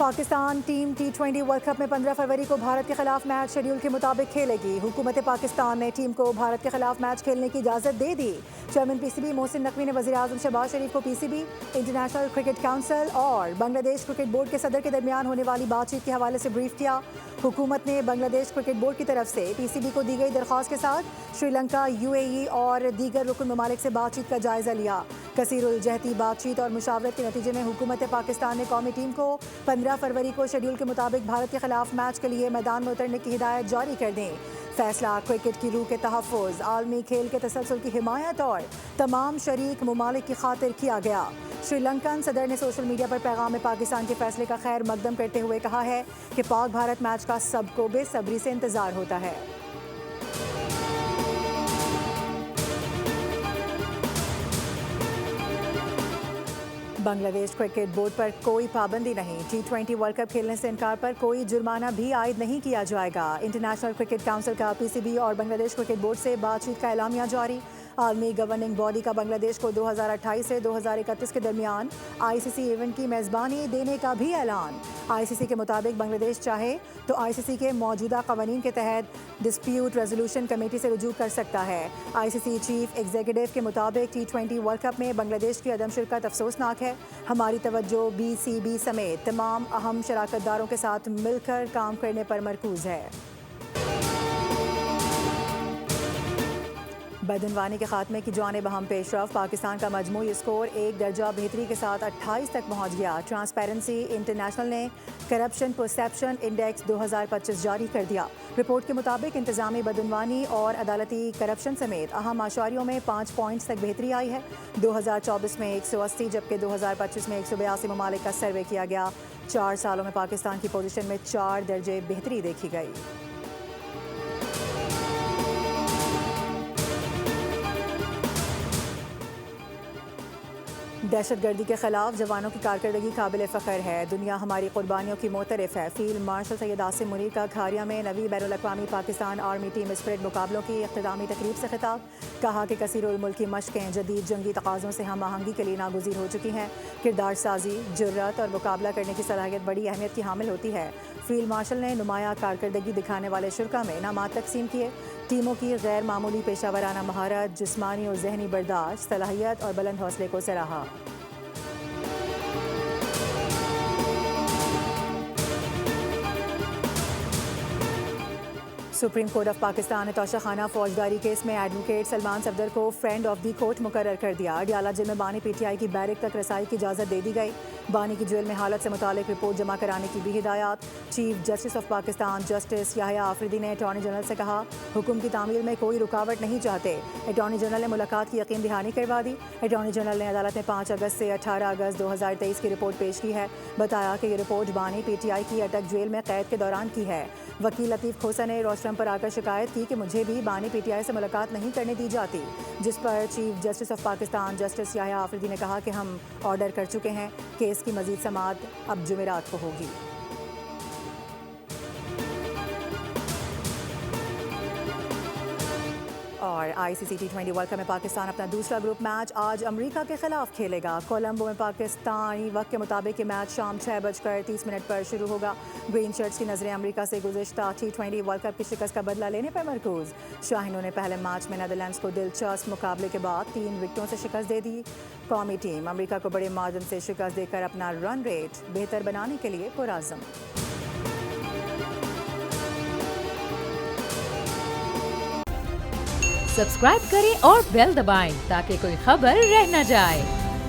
Pakistan team T20 world cup میں 15 فروری کو بھارت کے خلاف میچ شیڈول کے مطابق کھیلے گی۔ حکومت پاکستان نے ٹیم کو بھارت کے خلاف میچ کھیلنے کی اجازت دے دی۔ چیئرمین PCB محسن نقوی نے وزیر اعظم شہباز شریف کو PCB، انٹرنیشنل کرکٹ کونسل اور بنگلہ دیش کرکٹ بورڈ کے صدر کے درمیان ہونے والی بات چیت کے حوالے سے بریف کیا۔ حکومت نے بنگلہ دیش کرکٹ بورڈ کی طرف سے PCB کو دی گئی درخواست کے ساتھ سری لنکا، UAE اور دیگر رکن ممالک سے بات چیت کا جائزہ لیا۔ کثیر الجہتی بات چیت اور مشاورت کے نتیجے میں حکومت پاکستان نے قومی ٹیم کو 15 فروری کو شیڈول کے مطابق بھارت کے خلاف میچ کے لیے میدان میں اترنے کی ہدایت جاری کر دی۔ فیصلہ کرکٹ کی روح کے تحفظ، عالمی کھیل کے تسلسل کی حمایت اور تمام شریک ممالک کی خاطر کیا گیا۔ سری لنکن صدر نے سوشل میڈیا پر پیغام میں پاکستان کے فیصلے کا خیر مقدم کرتے ہوئے کہا ہے کہ پاک بھارت میچ کا سب کو بے صبری سے انتظار ہوتا ہے۔ بنگلہ دیش کرکٹ بورڈ پر کوئی پابندی نہیں۔ T20 ورلڈ کپ کھیلنے سے انکار پر کوئی جرمانہ بھی عائد نہیں کیا جائے گا۔ انٹرنیشنل کرکٹ کونسل کا PCB اور بنگلہ دیش کرکٹ بورڈ سے بات چیت کا اعلامیہ جاری۔ عالمی گورننگ باڈی کا بنگلہ دیش کو 2028 سے 2031 کے درمیان ICC ایونٹ کی میزبانی دینے کا بھی اعلان۔ ICC کے مطابق بنگلہ دیش چاہے تو ICC کے موجودہ قوانین کے تحت ڈسپیوٹ ریزولوشن کمیٹی سے رجوع کر سکتا ہے۔ ICC چیف ایگزیکٹو کے مطابق T20 ورلڈ کپ میں بنگلہ دیش کی عدم شرکت افسوسناک ہے۔ ہماری توجہ BCB سمیت تمام اہم شراکت داروں کے ساتھ مل کر کام کرنے پر مرکوز ہے۔ بدعنوانی کے خاتمے کی جانب اہم پیش رفت، پاکستان کا مجموعی اسکور 1 درجہ بہتری کے ساتھ 28 تک پہنچ گیا۔ ٹرانسپیرنسی انٹرنیشنل نے کرپشن پرسیپشن انڈیکس 2025 جاری کر دیا۔ رپورٹ کے مطابق انتظامی بدعنوانی اور عدالتی کرپشن سمیت اہم اشاریوں میں 5 پوائنٹس تک بہتری آئی ہے۔ 2024 میں 180 جبکہ 2025 میں 182 ممالک کا سروے کیا گیا۔ 4 سالوں میں پاکستان کی پوزیشن میں 4 درجے بہتری دیکھی گئی۔ دہشت گردی کے خلاف جوانوں کی کارکردگی قابل فخر ہے۔ دنیا ہماری قربانیوں کی معترف ہے۔ فیلڈ مارشل سید عاصم منیر کا کھاریا میں 9ویں بین الاقوامی پاکستان آرمی ٹیم اسپرٹ مقابلوں کی اختتامی تقریب سے خطاب۔ کہا کہ کثیر الملکی مشقیں جدید جنگی تقاضوں سے ہم آہنگی کے لیے ناگزیر ہو چکی ہیں۔ کردار سازی، جرأت اور مقابلہ کرنے کی صلاحیت بڑی اہمیت کی حامل ہوتی ہے۔ فیلڈ مارشل نے نمایاں کارکردگی دکھانے والے شرکاء میں انعامات تقسیم کیے۔ ٹیموں کی غیر معمولی پیشہ ورانہ مہارت، جسمانی اور ذہنی برداشت، صلاحیت اور بلند حوصلے کو سراہا۔ سپریم کورٹ آف پاکستان نے توشہ خانہ فوجداری کیس میں ایڈوکیٹ سلمان صفدر کو فرینڈ آف دی کورٹ مقرر کر دیا۔ اڈیالہ جیل میں بانی PTI کی بیرک تک رسائی کی اجازت دے دی گئی۔ بانی کی جیل میں حالت سے متعلق رپورٹ جمع کرانے کی بھی ہدایات۔ Chief justice of Pakistan justice Yahya Afridi نے اٹارنی جنرل سے کہا حکم کی تعمیل میں کوئی رکاوٹ نہیں چاہتے۔ اٹارنی جنرل نے ملاقات کی یقین دہانی کروا دی۔ اٹارنی جنرل نے عدالت میں 5 اگست سے 18 اگست 2023 کی رپورٹ پیش کی ہے۔ بتایا کہ یہ رپورٹ بانی PTI کی اٹک جیل میں قید کے دوران کی ہے۔ وکیل لطیف کھوسہ نے روسٹرم پر آ کر شکایت کی کہ مجھے بھی بانی PTI سے ملاقات نہیں کرنے دی جاتی، جس پر chief justice of Pakistan justice Yahya Afridi نے کہا کہ ہم آرڈر کر چکے ہیں۔ کیس کی مزید سماعت اب جمعرات کو ہوگی۔ اور ICC T20 ورلڈ کپ میں پاکستان اپنا دوسرا گروپ میچ آج امریکہ کے خلاف کھیلے گا۔ کولمبو میں پاکستانی وقت کے مطابق یہ میچ شام 6:30 پر شروع ہوگا۔ گرین شرٹس کی نظریں امریکہ سے گزشتہ T20 ورلڈ کپ کی شکست کا بدلہ لینے پر مرکوز۔ شاہینوں نے پہلے میچ میں نیدرلینڈز کو دلچسپ مقابلے کے بعد 3 وکٹوں سے شکست دے دی۔ قومی ٹیم امریکہ کو بڑے مارجن سے شکست دے کر اپنا رن ریٹ بہتر بنانے کے لیے پرعزم۔ سبسکرائب کریں اور بیل دبائیں تاکہ کوئی خبر رہ نہ جائے۔